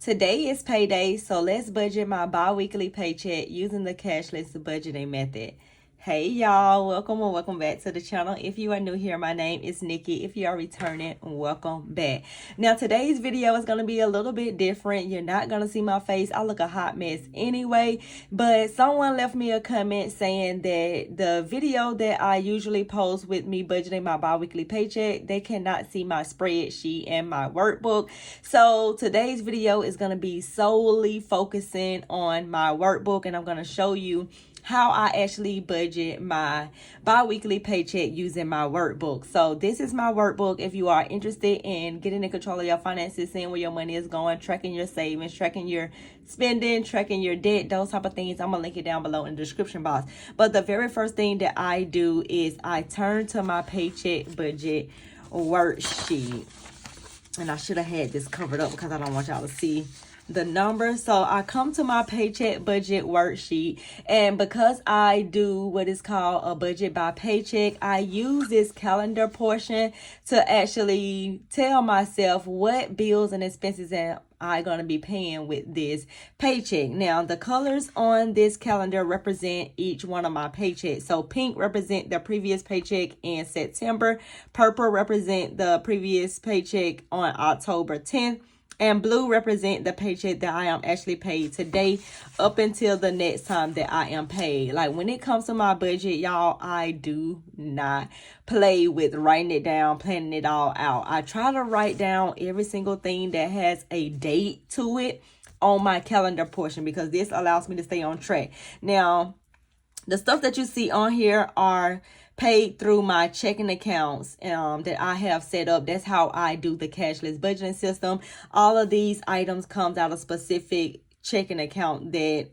Today is payday, so let's budget my bi-weekly paycheck using the cashless budgeting method. Hey y'all, welcome or welcome back to the channel. If you are new here, my name is Nikki. If you are returning, welcome back. Now today's video is going to be a little bit different. You're not going to see my face. I look a hot mess anyway, but someone left me a comment saying that the video that I usually post with me budgeting my bi-weekly paycheck, they cannot see my spreadsheet and my workbook. So today's video is going to be solely focusing on my workbook, and I'm going to show you how I actually budget my bi-weekly paycheck using my workbook. So this is my workbook. If you are interested in getting in control of your finances, seeing where your money is going, tracking your savings, tracking your spending, tracking your debt, those type of things, I'm gonna link it down below in the description box. But the very first thing that I do is I turn to my paycheck budget worksheet. And I should have had this covered up because I don't want y'all to see the numbers. So I come to my paycheck budget worksheet, and because I do what is called a budget by paycheck, I use this calendar portion to actually tell myself what bills and expenses am I going to be paying with this paycheck. Now the colors on this calendar represent each one of my paychecks. So pink represent the previous paycheck in September, purple represent the previous paycheck on October 10th, and blue represent the paycheck that I am actually paid today up until the next time that I am paid. Like when it comes to my budget, y'all, I do not play with writing it down, planning it all out. I try to write down every single thing that has a date to it on my calendar portion because this allows me to stay on track. Now, the stuff that you see on here are paid through my checking accounts that I have set up. That's how I do the cashless budgeting system. All of these items comes out of specific checking account that,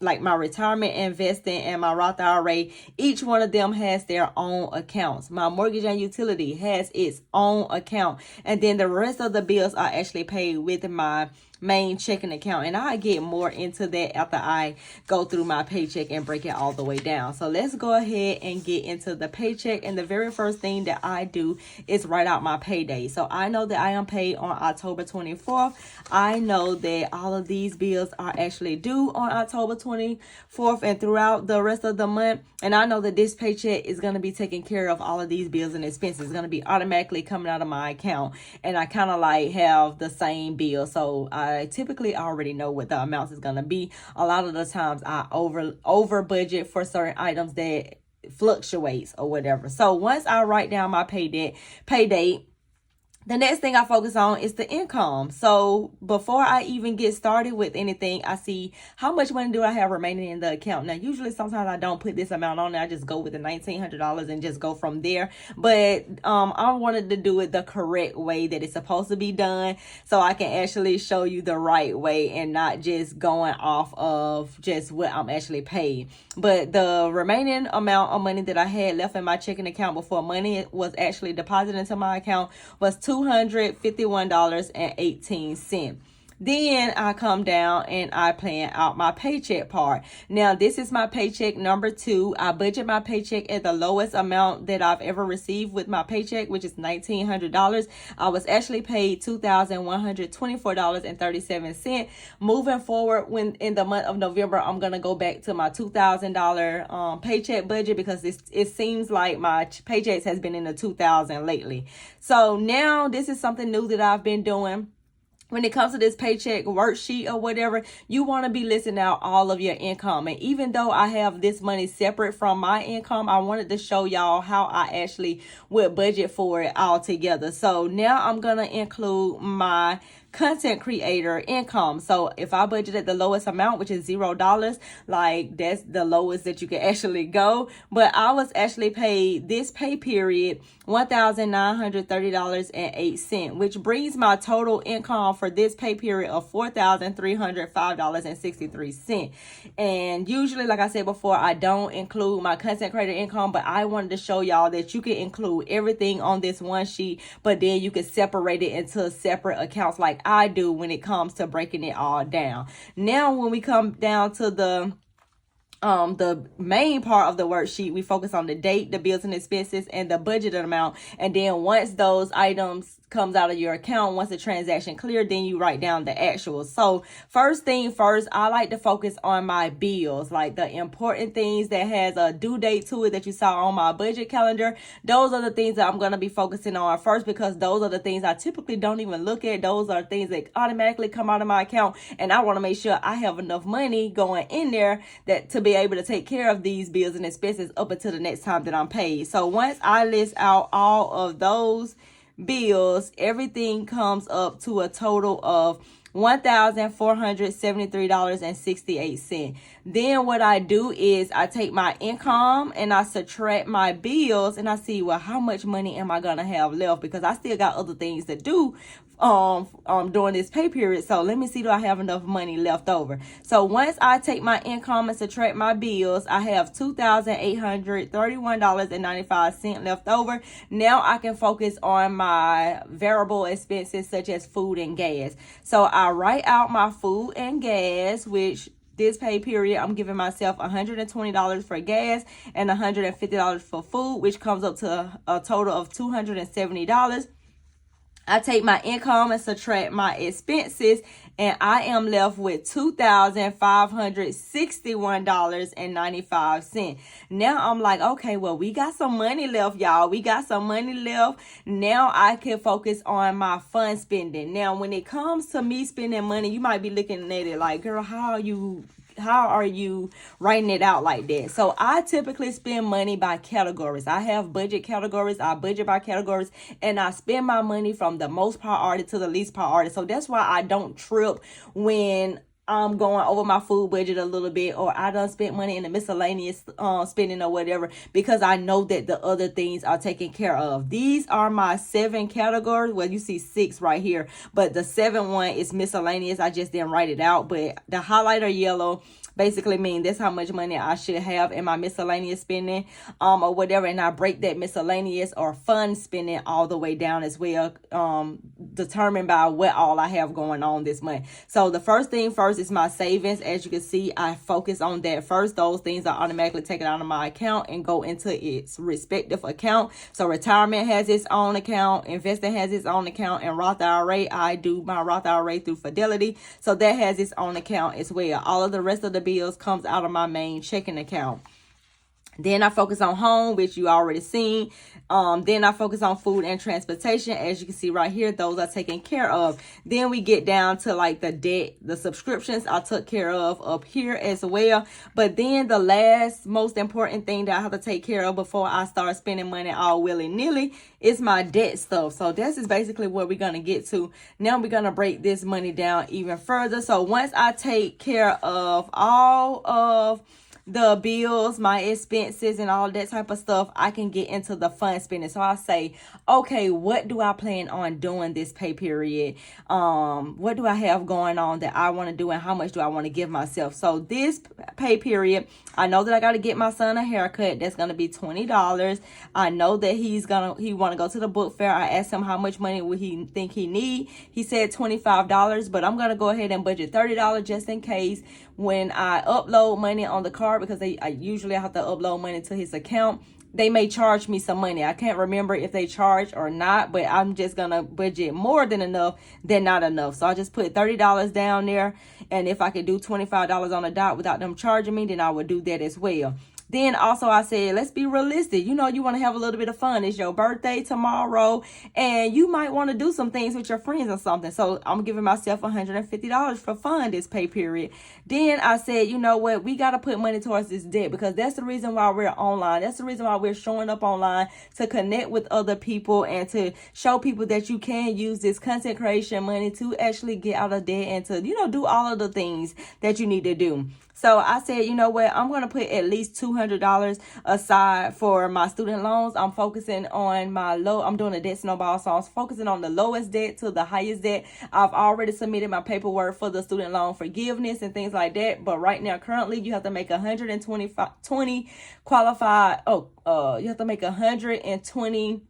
like my retirement investing and my Roth IRA, each one of them has their own accounts. My mortgage and utility has its own account. And then the rest of the bills are actually paid with my main checking account, and I get more into that after I go through my paycheck and break it all the way down. So let's go ahead and get into the paycheck, and the very first thing that I do is write out my payday. So I know that I am paid on October 24th. I know that all of these bills are actually due on October 24th and throughout the rest of the month, and I know that this paycheck is going to be taking care of all of these bills and expenses. It's going to be automatically coming out of my account, and I kind of like have the same bill, so I typically already know what the amounts is going to be. A lot of the times I over budget for certain items that fluctuates or whatever. So once I write down my pay date, the next thing I focus on is the income. So before I even get started with anything, I see how much money do I have remaining in the account. Now, usually sometimes I don't put this amount on there. I just go with the $1,900 and just go from there. But I wanted to do it the correct way that it's supposed to be done, so I can actually show you the right way and not just going off of just what I'm actually paid. But the remaining amount of money that I had left in my checking account before money was actually deposited into my account was $251.18. Then I come down and I plan out my paycheck part. Now, this is my paycheck number 2. I budget my paycheck at the lowest amount that I've ever received with my paycheck, which is $1,900. I was actually paid $2,124.37. Moving forward, when in the month of November, I'm going to go back to my $2,000 paycheck budget because it seems like my paychecks has been in the $2,000 lately. So now this is something new that I've been doing. When it comes to this paycheck worksheet or whatever, you want to be listing out all of your income. And even though I have this money separate from my income, I wanted to show y'all how I actually would budget for it all together. So now I'm going to include my content creator income. So if I budget at the lowest amount, which is $0, like that's the lowest that you can actually go. But I was actually paid this pay period $1,930.08, which brings my total income for this pay period of $4,305.63. And usually, like I said before, I don't include my content creator income, but I wanted to show y'all that you can include everything on this one sheet, but then you can separate it into separate accounts like I do when it comes to breaking it all down. Now, when we come down to the main part of the worksheet, we focus on the date, the bills and expenses, and the budgeted amount. And then once those items comes out of your account. Once the transaction cleared, then you write down the actual. So first thing first, I like to focus on my bills, like the important things that has a due date to it that you saw on my budget calendar. Those are the things that I'm going to be focusing on first, because those are the things I typically don't even look at. Those are things that automatically come out of my account, and I want to make sure I have enough money going in there that to be able to take care of these bills and expenses up until the next time that I'm paid. So once I list out all of those bills, everything comes up to a total of $1,473.68. Then what I do is I take my income and I subtract my bills, and I see, well, how much money am I gonna have left, because I still got other things to do during this pay period. So let me see, do I have enough money left over? So once I take my income and subtract my bills, I have $2,831.95 left over. Now I can focus on my variable expenses such as food and gas. So I write out my food and gas, which this pay period, I'm giving myself $120 for gas and $150 for food, which comes up to a total of $270. I take my income and subtract my expenses, and I am left with $2,561.95. Now I'm like, okay, well, we got some money left, y'all. We got some money left. Now I can focus on my fun spending. Now, when it comes to me spending money, you might be looking at it like, girl, how are you writing it out like that? So I typically spend money by categories. I have budget categories. I budget by categories, and I spend my money from the most priority to the least priority. So that's why I don't trip when I'm going over my food budget a little bit, or I done spent money in the miscellaneous spending or whatever, because I know that the other things are taken care of. These are my 7 categories. Well, you see 6 right here, but the 7th one is miscellaneous. I just didn't write it out, but the highlighter yellow basically mean that's how much money I should have in my miscellaneous spending or whatever, and I break that miscellaneous or fun spending all the way down as well, determined by what all I have going on this month. So the first thing first is my savings. As you can see, I focus on that first. Those things are automatically taken out of my account and go into its respective account. So retirement has its own account, investing has its own account, and Roth IRA, I do my Roth IRA through Fidelity, so that has its own account as well. All of the rest of the bills comes out of my main checking account. Then I focus on home, which you already seen. Then I focus on food and transportation. As you can see right here, those are taken care of. Then we get down to like the debt, the subscriptions I took care of up here as well. But then the last most important thing that I have to take care of before I start spending money all willy-nilly is my debt stuff. So this is basically what we're going to get to. Now we're going to break this money down even further. So once I take care of all of the bills, my expenses, and all that type of stuff, I can get into the fun spending. So I say, okay, what do I plan on doing this pay period? What do I have going on that I want to do, and how much do I want to give myself? So this pay period, I know that I got to get my son a haircut. That's going to be $20. I know that he want to go to the book fair. I asked him how much money would he think he need. He said $25, but I'm going to go ahead and budget $30 just in case when I upload money on the card, because I usually have to upload money to his account. They may charge me some money. I can't remember if they charge or not, but I'm just going to budget more than enough than not enough. So I just put $30 down there. And if I could do $25 on the dot without them charging me, then I would do that as well. Then also I said, let's be realistic. You know, you want to have a little bit of fun. It's your birthday tomorrow, and you might want to do some things with your friends or something. So I'm giving myself $150 for fun this pay period. Then I said, you know what? We got to put money towards this debt, because that's the reason why we're online. That's the reason why we're showing up online, to connect with other people and to show people that you can use this content creation money to actually get out of debt and to, you know, do all of the things that you need to do. So I said, you know what, I'm going to put at least $200 aside for my student loans. I'm focusing on I'm doing a debt snowball. So I'm focusing on the lowest debt to the highest debt. I've already submitted my paperwork for the student loan forgiveness and things like that. But right now, currently, you have to make 120 qualified. You have to make 120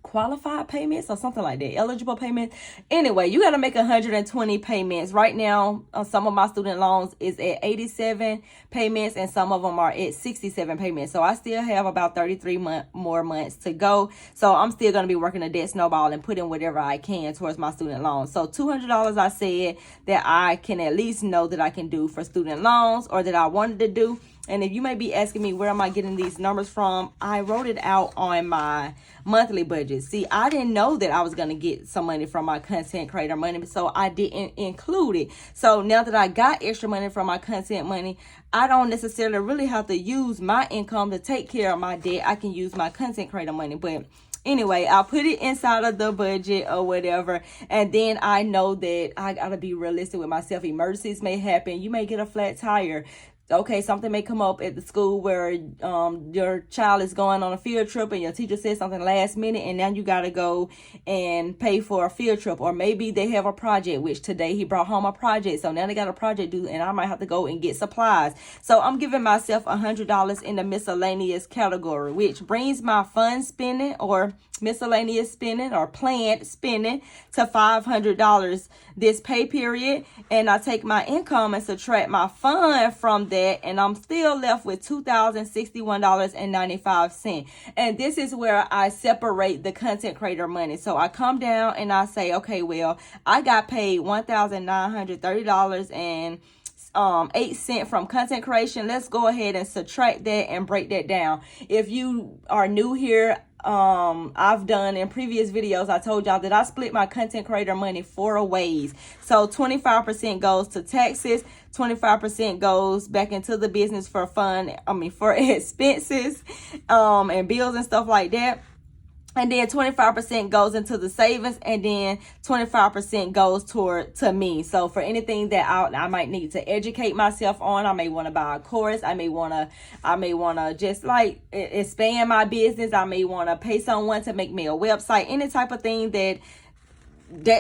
qualified payments or something like that, eligible payments. Anyway, you got to make 120 payments. Right now, some of my student loans is at 87 payments and some of them are at 67 payments. So I still have about 33 more months to go. So I'm still going to be working a debt snowball and putting whatever I can towards my student loans. So $200 I said that I can at least know that I can do for student loans, or that I wanted to do. And if you may be asking me, where am I getting these numbers from? I wrote it out on my monthly budget. See, I didn't know that I was going to get some money from my content creator money, so I didn't include it. So now that I got extra money from my content money, I don't necessarily really have to use my income to take care of my debt. I can use my content creator money. But anyway, I'll put it inside of the budget or whatever. And then I know that I got to be realistic with myself. Emergencies may happen. You may get a flat tire. Okay, something may come up at the school where your child is going on a field trip and your teacher says something last minute, and now you got to go and pay for a field trip. Or maybe they have a project, which today he brought home a project. So now they got a project due and I might have to go and get supplies. So I'm giving myself $100 in the miscellaneous category, which brings my fun spending or miscellaneous spending or planned spending to $500 this pay period. And I take my income and subtract my fund from that, and I'm still left with $2,061.95. And this is where I separate the content creator money. So I come down and I say, okay, well, I got paid $1,930 and 8 cents from content creation. Let's go ahead and subtract that and break that down. If you are new here, I've done in previous videos, I told y'all that I split my content creator money 4 ways. So 25% goes to taxes, 25% goes back into the business for for expenses, and bills and stuff like that. And then 25% goes into the savings, and then 25% goes to me. So for anything that I might need to educate myself on, I may want to buy a course. I may want to just like expand my business. I may want to pay someone to make me a website. Any type of thing that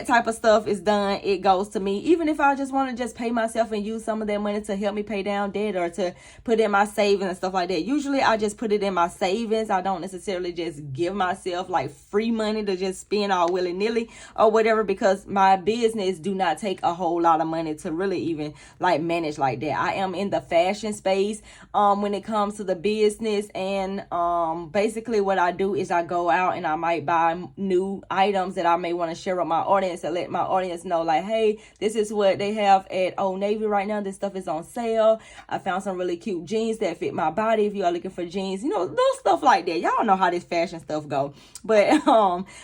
type of stuff is done, it goes to me. Even if I just want to just pay myself and use some of that money to help me pay down debt or to put in my savings and stuff like that. Usually I just put it in my savings. I don't necessarily just give myself like free money to just spend all willy-nilly or whatever, because my business do not take a whole lot of money to really even like manage like that. I am in the fashion space when it comes to the business, and basically what I do is I go out and I might buy new items that I may want to share with my audience and let my audience know, like, hey, this is what they have at Old Navy right now. This stuff is on sale. I found some really cute jeans that fit my body. If you are looking for jeans, those stuff like that. Y'all know how this fashion stuff go. But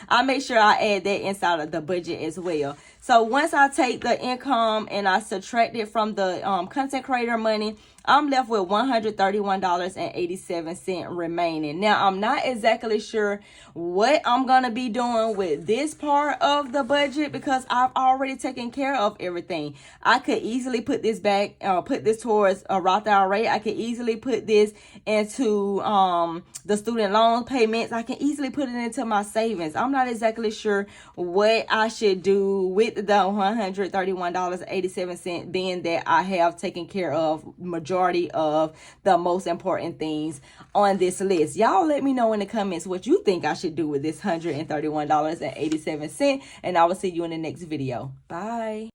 I make sure I add that inside of the budget as well. So once I take the income and I subtract it from the content creator money, I'm left with $131.87 remaining. Now, I'm not exactly sure what I'm going to be doing with this part of the budget because I've already taken care of everything. I could easily put this back, put this towards a Roth IRA. I could easily put this into the student loan payments. I can easily put it into my savings. I'm not exactly sure what I should do with the $131.87, being that I have taken care of majority of the most important things on this list. Y'all let me know in the comments what you think I should do with this $131.87, and I will see you in the next video. Bye.